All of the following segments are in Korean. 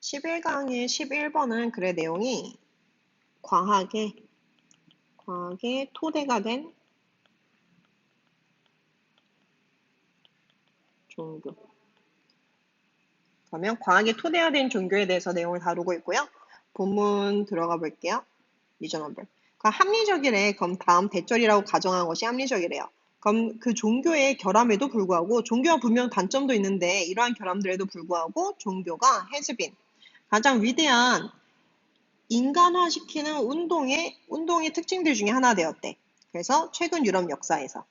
11강의 11번은 글의 내용이 과학의 토대가 된 종교. 그러면 과학의 토대가 된 종교에 대해서 내용을 다루고 있고요. 본문 들어가 볼게요. 리저너블. 합리적이래. 그럼 다음 대절이라고 가정한 것이 합리적이래요. 그럼 그 종교의 결함에도 불구하고 종교와 분명 단점도 있는데 이러한 결함들에도 불구하고 종교가 has been 가장 위대한 인간화시키는 운동의 특징들 중에 하나 되었대. 그래서 최근 유럽 역사에서.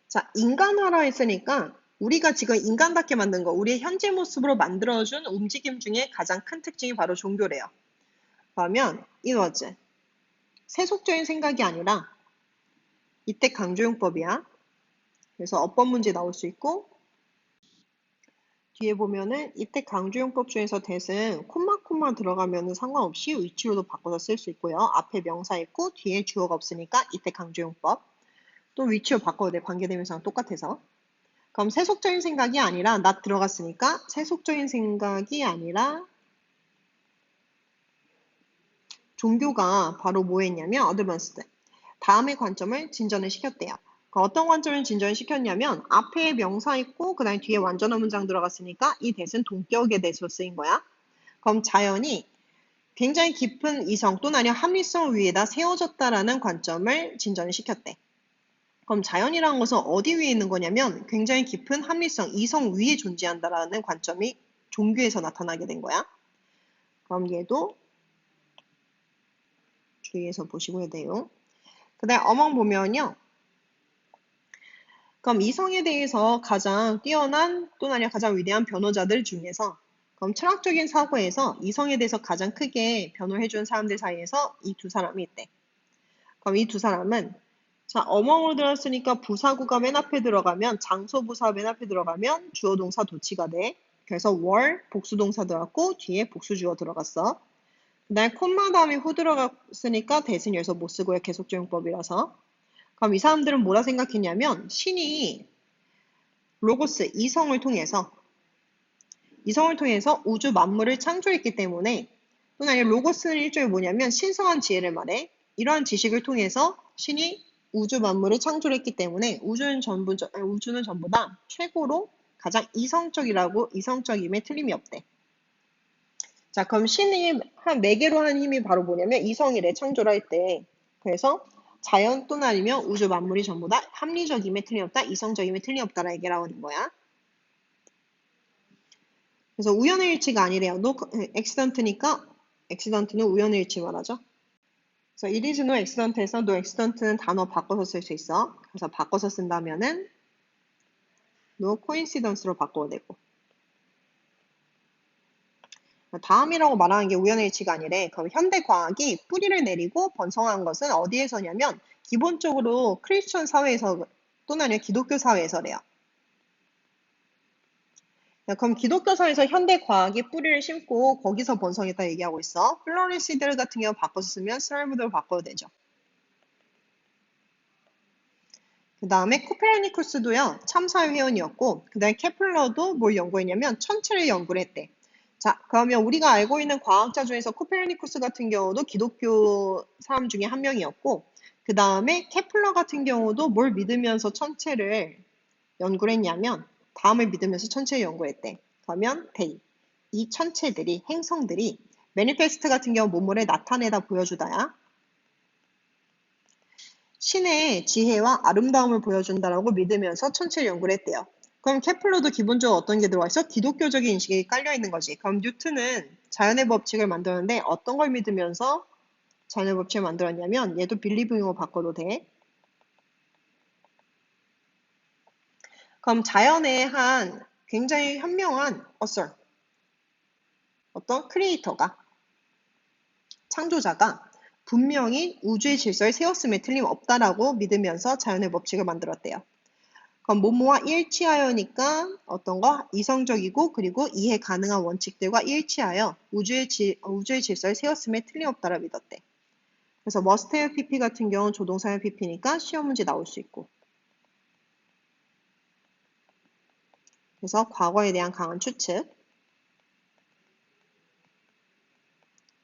자, 인간화라 했으니까 우리가 지금 인간답게 만든 거, 우리의 현재 모습으로 만들어준 움직임 중에 가장 큰 특징이 바로 종교래요. 그러면 it was 세속적인 생각이 아니라 이때 강조용법이야. 그래서 어법 문제 나올 수 있고 뒤에 보면은 이때 강조용법 중에서 that은 콤마 들어가면은 상관없이 위치로도 바꿔서 쓸 수 있고요. 앞에 명사 있고 뒤에 주어가 없으니까 이때 강조용법. 또 위치로 바꿔도 돼. 관계대명사랑 똑같아서. 그럼 세속적인 생각이 아니라 not 들어갔으니까 세속적인 생각이 아니라 종교가 바로 뭐 했냐면 advanced. 다음의 관점을 진전을 시켰대요. 어떤 관점을 진전을 시켰냐면 앞에 명사 있고 그 다음에 뒤에 완전한 문장 들어갔으니까 이 that은 동격에 대해서 쓰인 거야. 그럼 자연이 굉장히 깊은 이성 또는 아니면 합리성 위에다 세워졌다라는 관점을 진전을 시켰대. 그럼 자연이라는 것은 어디 위에 있는 거냐면 굉장히 깊은 합리성, 이성 위에 존재한다라는 관점이 종교에서 나타나게 된 거야. 그럼 얘도 주의해서 보시고요, 내용. 그 다음에 어멍 보면요. 그럼 이성에 대해서 가장 뛰어난 또는 아니면 가장 위대한 변호자들 중에서 그럼 철학적인 사고에서 이성에 대해서 가장 크게 변호해준 사람들 사이에서 이 두 사람이 있대. 그럼 이 두 사람은 자, 어멍으로 들었으니까 부사구가 맨 앞에 들어가면 장소부사 맨 앞에 들어가면 주어동사 도치가 돼. 그래서 were 복수동사 들어갔고 뒤에 복수주어 들어갔어. 그 다음에 콤마 다음에 후 들어갔으니까 that은 여기서 못 쓰고요. 계속적용법이라서. 그럼 이 사람들은 뭐라 생각했냐면 신이 로고스 이성을 통해서 우주 만물을 창조했기 때문에 또는 아니면 로고스는 일종의 뭐냐면 신성한 지혜를 말해. 이러한 지식을 통해서 신이 우주 만물을 창조했기 때문에 우주는 전부 다 최고로 가장 이성적임에 틀림이 없대. 자, 그럼 신이 한 4개로 하는 힘이 바로 뭐냐면 이성이래, 창조를 할 때. 그래서 자연 또는 아니면 우주 만물이 전부 다 합리적임에 틀림없다, 이성적임에 틀림없다라 얘기를 하는 거야. 그래서 우연의 일치가 아니래요. accident니까 accident는 우연의 일치 말하죠. 그래서 it is no accident에서 no accident는 단어 바꿔서 쓸 수 있어. 그래서 바꿔서 쓴다면은 no coincidence로 바꿔도 되고. 다음이라고 말하는 게 우연의 일치가 아니래. 그럼 현대 과학이 뿌리를 내리고 번성한 것은 어디에서냐면 기본적으로 크리스천 사회에서 또는 아니면 기독교 사회에서래요. 그럼 기독교 사회에서 현대 과학이 뿌리를 심고 거기서 번성했다 얘기하고 있어. 플로리시드 같은 경우 바꿔서 쓰면 스랄브드로 바꿔도 되죠. 그 다음에 코페르니쿠스도요. 참사의 회원이었고 그 다음에 케플러도 뭘 연구했냐면 천체를 연구를 했대. 자, 그러면 우리가 알고 있는 과학자 중에서 코페르니쿠스 같은 경우도 기독교 사람 중에 한 명이었고 그 다음에 케플러 같은 경우도 뭘 믿으면서 천체를 연구를 했냐면 다음을 믿으면서 천체를 연구를 했대. 그러면 이 천체들이 행성들이 매니페스트 같은 경우 몸물에 나타내다 보여주다야. 신의 지혜와 아름다움을 보여준다라고 믿으면서 천체를 연구를 했대요. 그럼 케플러도 기본적으로 어떤 게 들어와 있어? 기독교적인 인식이 깔려 있는 거지. 그럼 뉴턴은 자연의 법칙을 만들었는데 어떤 걸 믿으면서 자연의 법칙을 만들었냐면 얘도 빌리빙으로 바꿔도 돼. 그럼 자연의 한 굉장히 현명한 어떤 크리에이터가 창조자가 분명히 우주의 질서를 세웠음에 틀림없다라고 믿으면서 자연의 법칙을 만들었대요. 그럼 뭐뭐와 일치하여니까 어떤 거? 이성적이고 그리고 이해 가능한 원칙들과 일치하여 우주의 질서를 세웠음에 틀림없다라 믿었대. 그래서 must의 pp 같은 경우는 조동사의 pp니까 시험 문제 나올 수 있고. 그래서 과거에 대한 강한 추측.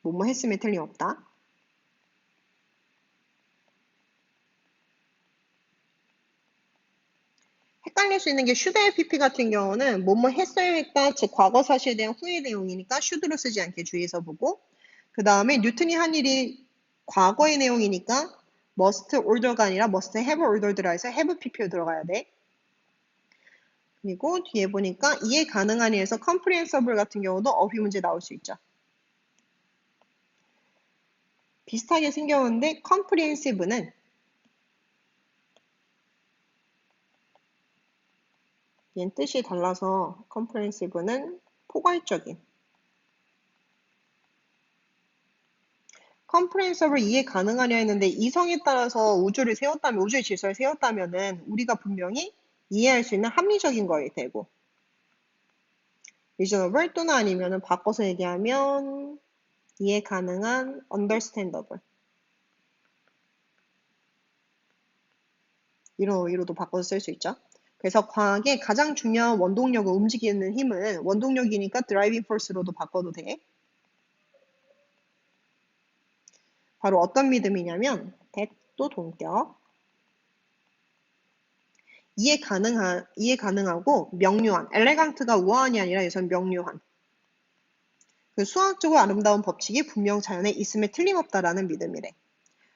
뭐뭐 했으면 틀림없다. 헷갈릴 수 있는 게 should의 PP 같은 경우는 뭐뭐 했어야 했다, 즉 과거 사실에 대한 후의 내용이니까 should로 쓰지 않게 주의해서 보고, 그 다음에 뉴턴이 한 일이 과거의 내용이니까 must order가 아니라 must have ordered 들어가서 have PP로 들어가야 돼. 그리고 뒤에 보니까 이해 가능한이에서 comprehensible 같은 경우도 어휘 문제 나올 수 있죠. 비슷하게 생겼는데 comprehensive는 얘는 뜻이 달라서 comprehensive는 포괄적인, comprehensible 이해 가능하냐 했는데 이성에 따라서 우주를 세웠다면, 우주의 질서를 세웠다면은 우리가 분명히 이해할 수 있는 합리적인 거일 테고, reasonable 또는 아니면은 바꿔서 얘기하면 이해 가능한 understandable 이런 어휘로도 바꿔서 쓸 수 있죠. 그래서 과학의 가장 중요한 원동력을 움직이는 힘은 원동력이니까 driving force로도 바꿔도 돼. 바로 어떤 믿음이냐면 that도 동격, 이해 가능하고 명료한, 엘레강트가 우아한이 아니라 여기서는 명료한. 그 수학적으로 아름다운 법칙이 분명 자연에 있음에 틀림없다라는 믿음이래.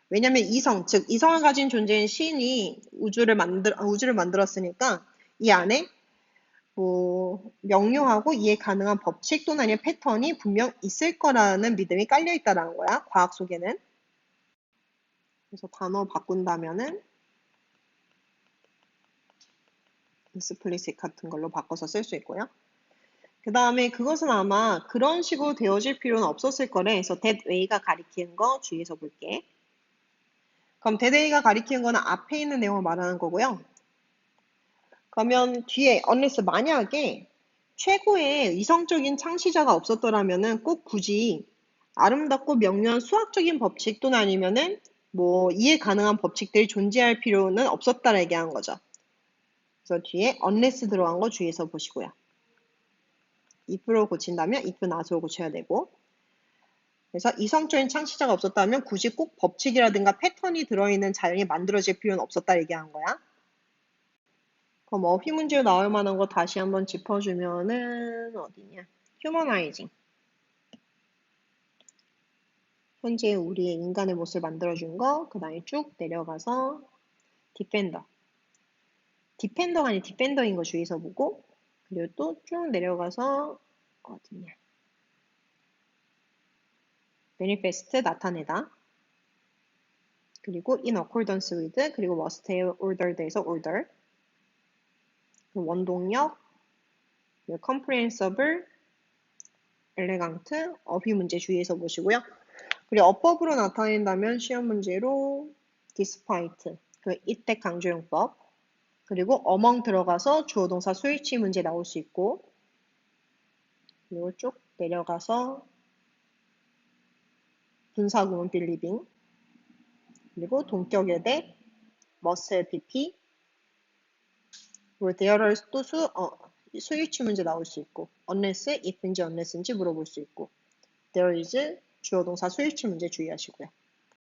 왜냐면 이성, 즉 이성을 가진 존재인 신이 우주를 만들었으니까 이 안에 뭐 명료하고 이해 가능한 법칙 또는 아니면 패턴이 분명 있을 거라는 믿음이 깔려 있다라는 거야. 과학 속에는. 그래서 단어 바꾼다면은 explicit 같은 걸로 바꿔서 쓸 수 있고요. 그 다음에 그것은 아마 그런 식으로 되어질 필요는 없었을 거래. 그래서 that way가 가리키는 거 주의해서 볼게. 그럼 that way가 가리키는 거는 앞에 있는 내용을 말하는 거고요. 그러면 뒤에 unless 만약에 최고의 이성적인 창시자가 없었더라면은 꼭 굳이 아름답고 명료한 수학적인 법칙 또는 아니면은 뭐 이해 가능한 법칙들이 존재할 필요는 없었다라 얘기한 거죠. 그래서 뒤에 unless 들어간 거 주의해서 보시고요. if로 고친다면 if not으로 고쳐야 되고, 그래서 이성적인 창시자가 없었다면 굳이 꼭 법칙이라든가 패턴이 들어있는 자연이 만들어질 필요는 없었다 얘기한 거야. 그럼 어휘 문제로 나올 만한 거 다시 한번 짚어주면은 어디냐? humanizing. 현재 우리의 인간의 모습을 만들어준 거, 그 다음에 쭉 내려가서 defender. 디펜더가 아닌 디펜더인 거 주의해서 보고, 그리고 또 쭉 내려가서 어디냐? manifest 나타내다. 그리고 in accordance with, 그리고 must have ordered에서 order. 원동력, comprehensible, elegant, 어휘 문제 주의해서 보시고요. 그리고 어법으로 나타낸다면 시험 문제로 despite, 그 이때 강조용법, 그리고 among 들어가서 주어 동사 수일치 문제 나올 수 있고, 그리고 쭉 내려가서 분사구문 believing, 그리고 동격에 대 must have pp, 그리고 there를 또 수일치 문제 나올 수 있고, unless, if인지 unless인지 물어볼 수 있고, there is 주어 동사 수일치 문제 주의하시고요.